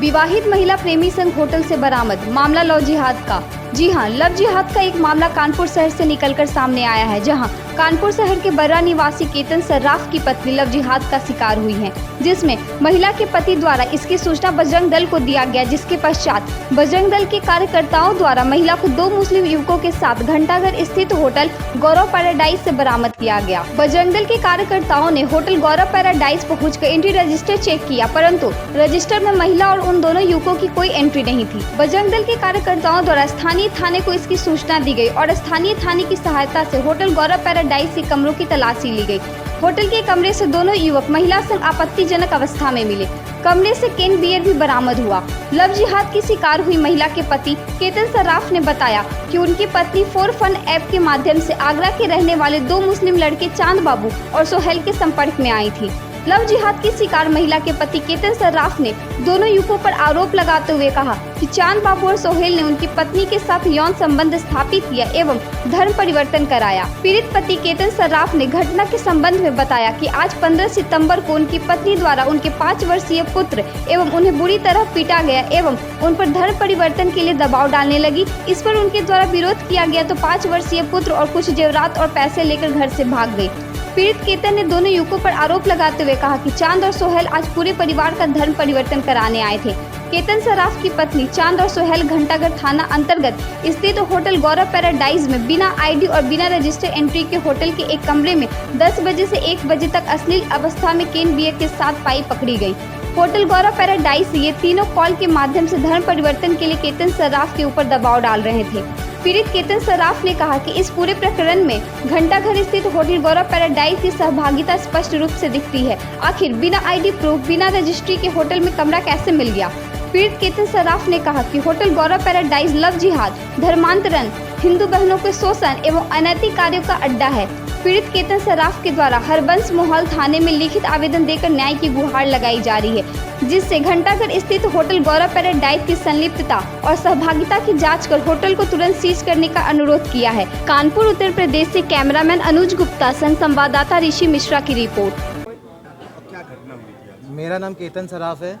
विवाहित महिला प्रेमी संग होटल से बरामद, मामला लव जिहाद का। जी हां, लव जिहाद का एक मामला कानपुर शहर से निकलकर सामने आया है, जहां कानपुर शहर के बर्रा निवासी केतन सर्राफ की पत्नी लव जिहाद का शिकार हुई है, जिसमें महिला के पति द्वारा इसकी सूचना बजरंग दल को दिया गया, जिसके पश्चात बजरंग दल के कार्यकर्ताओं द्वारा महिला को 2 मुस्लिम युवकों के साथ घंटाघर स्थित होटल गौरव पैराडाइज से बरामद किया गया। बजरंग दल के कार्यकर्ताओं ने होटल गौरव पैराडाइज पहुंचकर एंट्री रजिस्टर चेक किया, परंतु रजिस्टर में महिला और उन दोनों युवकों की कोई एंट्री नहीं थी। बजरंग दल के कार्यकर्ताओं द्वारा स्थानीय थाने को इसकी सूचना दी गई और स्थानीय थाने की सहायता से होटल गौरव पैराडाइज के कमरों की तलाशी ली गई। होटल के कमरे से दोनों युवक महिला संग आपत्तिजनक अवस्था में मिले। कमरे से कैन बियर भी बरामद हुआ। लव जिहाद की शिकार हुई महिला के पति केतन सर्राफ ने बताया कि उनकी पत्नी फॉर फन ऐप के माध्यम से आगरा के रहने वाले 2 मुस्लिम लड़के चांद बाबू और सोहेल के संपर्क में आई थी। लव जिहाद की शिकार महिला के पति केतन सर्राफ ने दोनों युवकों पर आरोप लगाते हुए कहा कि चांद बाबू और सोहेल ने उनकी पत्नी के साथ यौन संबंध स्थापित किया एवं धर्म परिवर्तन कराया। पीड़ित पति केतन सर्राफ ने घटना के संबंध में बताया कि आज 15 सितंबर को उनकी पत्नी द्वारा उनके 5 वर्षीय पुत्र एवं उन्हें बुरी तरह पीटा गया एवं उन पर धर्म परिवर्तन के लिए दबाव डालने लगी। इस पर उनके द्वारा विरोध किया गया तो 5 वर्षीय पुत्र और कुछ जेवरात और पैसे लेकर घर से भाग गई। पीड़ित केतन ने दोनों युवकों पर आरोप लगाते हुए कहा कि चांद और सोहेल आज पूरे परिवार का धर्म परिवर्तन कराने आए थे। केतन सर्राफ की पत्नी चांद और सोहेल घंटाघर थाना अंतर्गत स्थित होटल गौरव पैराडाइज में बिना आईडी और बिना रजिस्टर एंट्री के होटल के एक कमरे में 10 बजे से 1 बजे तक अश्लील अवस्था में कैन बियर के साथ पाई पकड़ी गई। होटल गौरव पैराडाइज से ये तीनों कॉल के माध्यम से धर्म परिवर्तन के लिए केतन सर्राफ के ऊपर दबाव डाल रहे थे। पीड़ित केतन सर्राफ ने कहा कि इस पूरे प्रकरण में घंटाघर स्थित होटल गौरव पैराडाइज की सहभागिता स्पष्ट रूप से दिखती है। आखिर बिना आईडी प्रूफ, बिना रजिस्ट्री के होटल में कमरा कैसे मिल गया? पीड़ित केतन सर्राफ ने कहा कि होटल गौरव पैराडाइज लव जिहाद, धर्मांतरण, हिंदू बहनों के शोषण एवं अनैतिक कार्यों का अड्डा है। पीड़ित केतन सर्राफ के द्वारा हरबंस मोहल थाने में लिखित आवेदन देकर न्याय की गुहार लगाई जा रही है, जिससे घंटाघर स्थित होटल गौरव पैराडाइज की संलिप्तता और सहभागिता की जांच कर होटल को तुरंत सीज करने का अनुरोध किया है। कानपुर उत्तर प्रदेश से कैमरामैन अनुज गुप्ता संग संवाददाता ऋषि मिश्रा की रिपोर्ट। क्या घटना हुई थी? मेरा नाम केतन सर्राफ है।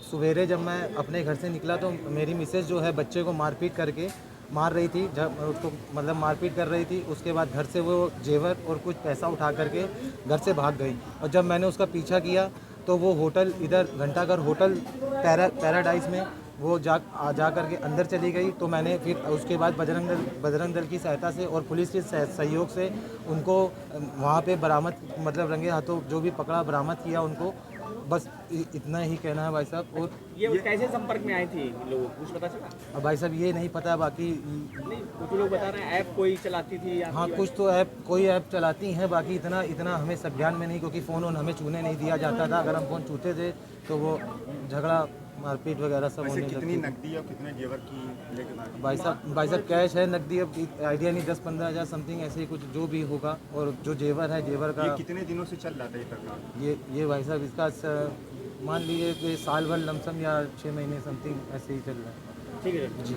सवेरे जब मैं अपने घर से निकला तो मेरी मिसेज जो है बच्चे को मार रही थी, जब उसको मतलब मारपीट कर रही थी। उसके बाद घर से वो जेवर और कुछ पैसा उठा करके घर से भाग गई और जब मैंने उसका पीछा किया तो वो होटल इधर घंटाघर होटल पैराडाइज में वो जा करके अंदर चली गई। तो मैंने फिर उसके बाद बजरंग दल की सहायता से और पुलिस के सहयोग से उनको वहाँ पे बरामद मतलब रंगे हाथों जो भी पकड़ा बरामद किया उनको। बस इतना ही कहना है भाई साहब। और ये कैसे संपर्क में आई थी लोग, कुछ पता चला? अब भाई साहब ये नहीं पता, बाकी नहीं कुछ लोग बता रहे हैं ऐप कोई चलाती थी या हाँ कुछ तो कोई ऐप चलाती हैं, बाकी इतना हमें संज्ञान में नहीं, क्योंकि फ़ोन हमें छूने नहीं दिया जाता था। अगर हम फ़ोन छूते थे तो वो झगड़ा मारपीट वगैरह सब होने लगती। कितनी नकदी और कितने जेवर की लेकर? भाई साहब कैश है, नकदी अब आइडिया नहीं, 10-15 हज़ार समथिंग ऐसे ही कुछ जो भी होगा। और जो जेवर है जेवर का ये कितने दिनों से चल रहा था ये प्रकरण? ये भाई साहब इसका मान लीजिए कि साल भर लमसम या 6 महीने समथिंग ऐसे ही चल रहा है। ठीक है जी।